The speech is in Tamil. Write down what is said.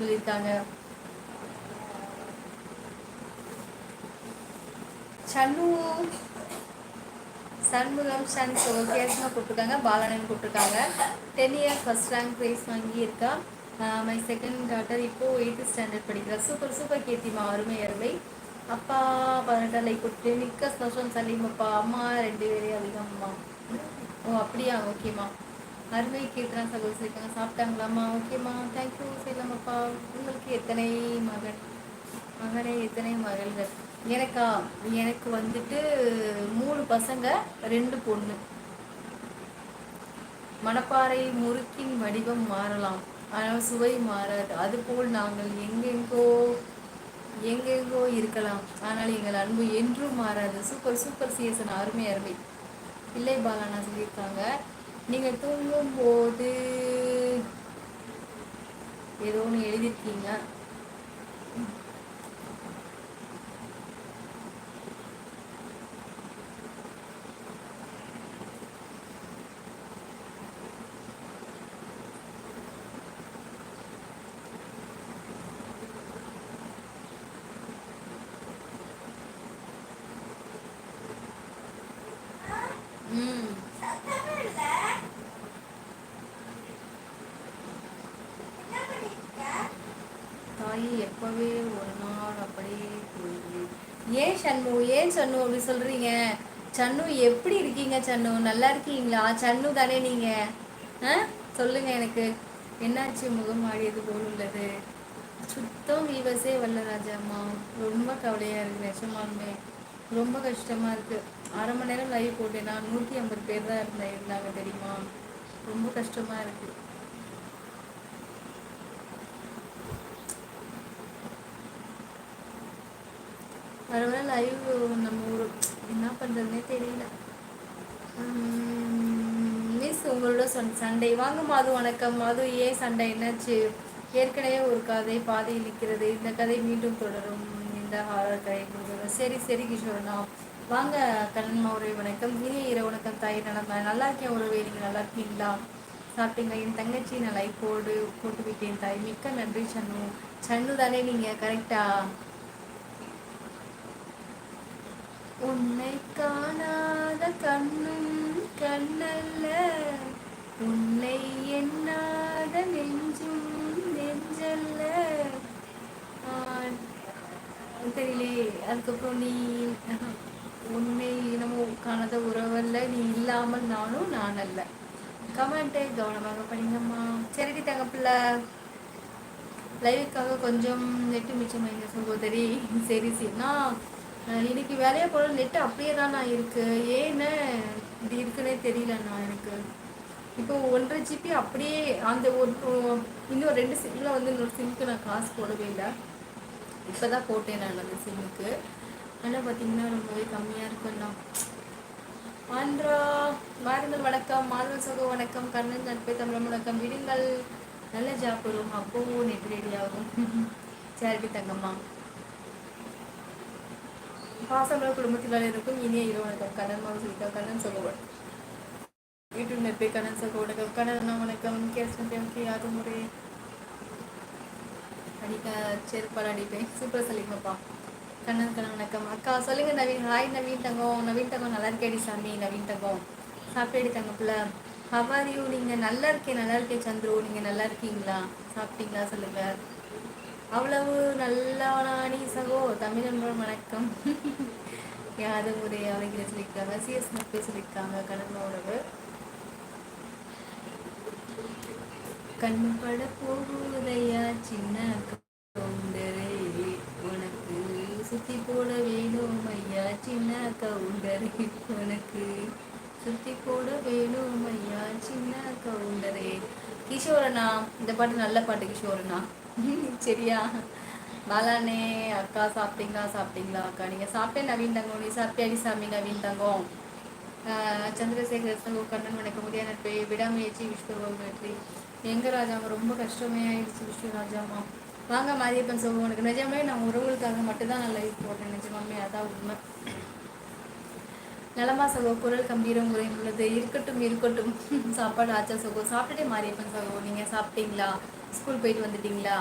சொல்லியிருக்காங்க. சன்னு சண்முகம் சன் கேஸ்மா கூப்பிட்டுருக்காங்க. பாலனன் கூப்பிட்டுருக்காங்க. 10 இயர்ஸ் ஃபர்ஸ்ட் ரேங்க் ப்ரைஸ் வாங்கியிருக்கா. மை செகண்ட் டாட்டர் இப்போ 8th ஸ்டாண்டர்ட் படிக்கிறா. சூப்பர் சூப்பர் கீர்த்திமா, அருமை அருமை. அப்பா 18 லைக் கொடுத்து மிக்க சந்தோஷம் சலீம் அப்பா. அம்மா 2 பேரே அதிகம்மா. ஓ அப்படியா, ஓகேம்மா. அருமை கீர்த்தனா சகோதரி இருக்காங்க. சாப்பிட்டாங்களாம்மா? ஓகேம்மா, தேங்க்யூ செய்யலாமாப்பா. உங்களுக்கு எத்தனை மகன் மகனே எத்தனை மகள்கள்? எனக்கா? எனக்கு வந்துட்டு 3 பசங்க, 2 பொண்ணு. மணப்பாறை முறுக்கின் வடிவம் மாறலாம், ஆனால் சுவை மாறாது. அதுபோல் நாங்கள் எங்கெங்கோ இருக்கலாம், ஆனால் எங்கள் அன்பு என்றும் மாறாது. சூப்பர் சூப்பர் சிஎஸ்என், அருமை அருமை. இல்லை பாலானா சொல்லியிருக்காங்க. நீங்கள் தூங்கும் போது ஏதோ ஒன்று எழுதியிருக்கீங்க. ம் தாயி எப்பவே ஒரு நாள் அப்படியே போயிடுது. ஏன் சன்னு, ஏன் சன்னு அப்படி சொல்றீங்க? சன்னு எப்படி இருக்கீங்க? சன்னு நல்லா இருக்கீங்களா? சன்னு தானே நீங்க? ஆ சொல்லுங்க எனக்கு. என்னாச்சு முகம் ஆடியது போல் உள்ளது? சுத்தம் வீவர்ஸே வரல ராஜாம்மா. ரொம்ப கவலையா இருக்கு நிஜமாலுமே. ரொம்ப கஷ்டமா இருக்கு. 1/2 மணி நேரம் லைவ் போட்டேன். நான் 150 பேர் தான் இருந்தாங்க தெரியுமா. ரொம்ப கஷ்டமா இருக்கு. பரவாயில்ல, லைவ் நம்ம ஊர் என்ன பண்ணுறதுனே தெரியல. மிஸ் உங்களோட சண்டை வாங்க மாது. வணக்கம் மாது. ஏன் சண்டை, என்னாச்சு? ஏற்கனவே ஒரு கதை பாதையில் நிற்கிறது. இந்த கதை மீண்டும் தொடரும். இந்த ஹாரர் கதை கொடுக்குறது. சரி சரி கிஷோர்ண்ணா வாங்க. கண்ணன்மா உறவை வணக்கம். இனிய இரவு வணக்கம் தாய். நல்லா இருக்கேன் உறவே, நீங்கள் நல்லா இருக்கீங்களா? சாப்பிட்டீங்களா? என் தங்கச்சி நான் லைக் போட்டு விட்டேன் தாய். மிக்க நன்றி சன்னு. சன்னு தானே நீங்கள்? கரெக்டா? உன்னை காணாத கண்ணும் கண்ணல்ல, உன்னை எண்ணாத நெஞ்சும் நெஞ்சல்ல. தெரியலே. அதுக்கப்புறம் நீ உன்னை நம்ம காணாத உறவல்ல, நீ இல்லாமல் நானும் நான் அல்ல. கமெண்ட்டை கவனமாக படிங்கம்மா. சரிடி தங்கப்பில்ல, லைவுக்காக கொஞ்சம் நெட்டு மிச்சமாங்க சகோதரி. சரி சரி. நான் இன்னைக்கு வேலையை போல நெட்டு அப்படியே தான் நான் இருக்கு. ஏன்னு இப்படி இருக்குன்னே தெரியலண்ணா எனக்கு. இப்போ 1.5 GB அப்படியே அந்த இன்னும் 2 சிம்மில் வந்து இன்னொரு சிம்முக்கு நான் காசு போடவே இல்லை. இப்போ தான் போட்டேன் நான் அந்த சிம்முக்கு. ஆனால் பார்த்தீங்கன்னா ரொம்பவே கம்மியாக இருக்குண்ணா. ஆந்திரா மாறுங்கள் வணக்கம். மாறுதல் சகோ வணக்கம். கண்ணன் நட்பை தமிழ் வணக்கம். விடுங்கள், நல்ல ஜாப் வரும், அப்போவும் நெட் ரெடி ஆகும். சேரிட்டி தங்கம்மா. பாசமல குடும்பத்தில் இருக்கும் இனிய இரவு வணக்கம். கண்ணன் மாவு சொல்லிட்டா. கண்ணன் சகோவர் யூடியூப் நெற்பை கண்ணன் சகோ வணக்கம். கண்ணன் வணக்கம். கேஸ்டி அது முறை அடிக்க செருப்பால் அடிப்பேன். சூப்பர் சொல்லிங்கப்பா. கண்ணன் கண்ணன் வணக்கம். அக்கா சொல்லுங்க நவீன். ஹாய் நவீன் தங்கம். நவீன் தங்கம் நல்லா இருக்கேடி சாமி. நவீன் தங்கம் சாப்பிட்டேடி தங்கப்பில்ல. ஹவாரியூ? நீங்கள் நல்லா இருக்கேன் சந்துரு. நீங்கள் நல்லா இருக்கீங்களா? சாப்பிட்டீங்களா சொல்லுங்க. அவ்வளவு நல்லவனானி சகோ. தமிழ் வணக்கம். யாது முறை அவைகளை சொல்லியிருக்காங்க. சிஎஸ் நட்பை சொல்லியிருக்காங்க. கடந்த உறவு கண்பட போகுதையா சின்ன கவுண்டரே, உனக்கு சுத்தி போட வேணும் ஐயா சின்ன கவுண்டரே, உனக்கு சுத்தி போட வேணும் ஐயா சின்ன கவுண்டரே. கிஷோரண்ணா, இந்த பாட்டு நல்ல பாட்டு கிஷோரண்ணா. சரியா? பாலானே அக்கா சாப்பிட்டீங்களா அக்கா? நீங்கள் சாப்பிட்டேன் நவீன் தங்கம். நீ சாப்பிட்டே சாமி நவீன் தங்கம். சந்திரசேகர் சங்கோ கண்ணன் வணக்கம். உதய நட்பை விடாமுயற்சி விஸ்வரூபம் வெற்றி. எங்க ராஜாமா ரொம்ப கஷ்டமே ஆயிடுச்சு விஸ்வராஜாமா. வாங்க மாரியப்பன் சகோ. உனக்கு நிஜமே நான் உறவுகளுக்காக மட்டும்தான் நான் லைவ் போடுறேன். நிஜமாமே அதான் உண்மை. நலமா சகோ? குரல் கம்பீரம் உள்ளது. இருக்கட்டும் இருக்கட்டும். சாப்பாடு ஆச்சா சகோ? சாப்பிட்டுட்டே மாறியப்பன் சகோ. நீங்கள் சாப்பிட்டீங்களா? ஸ்கூல் போயிட்டு வந்துட்டீங்களா?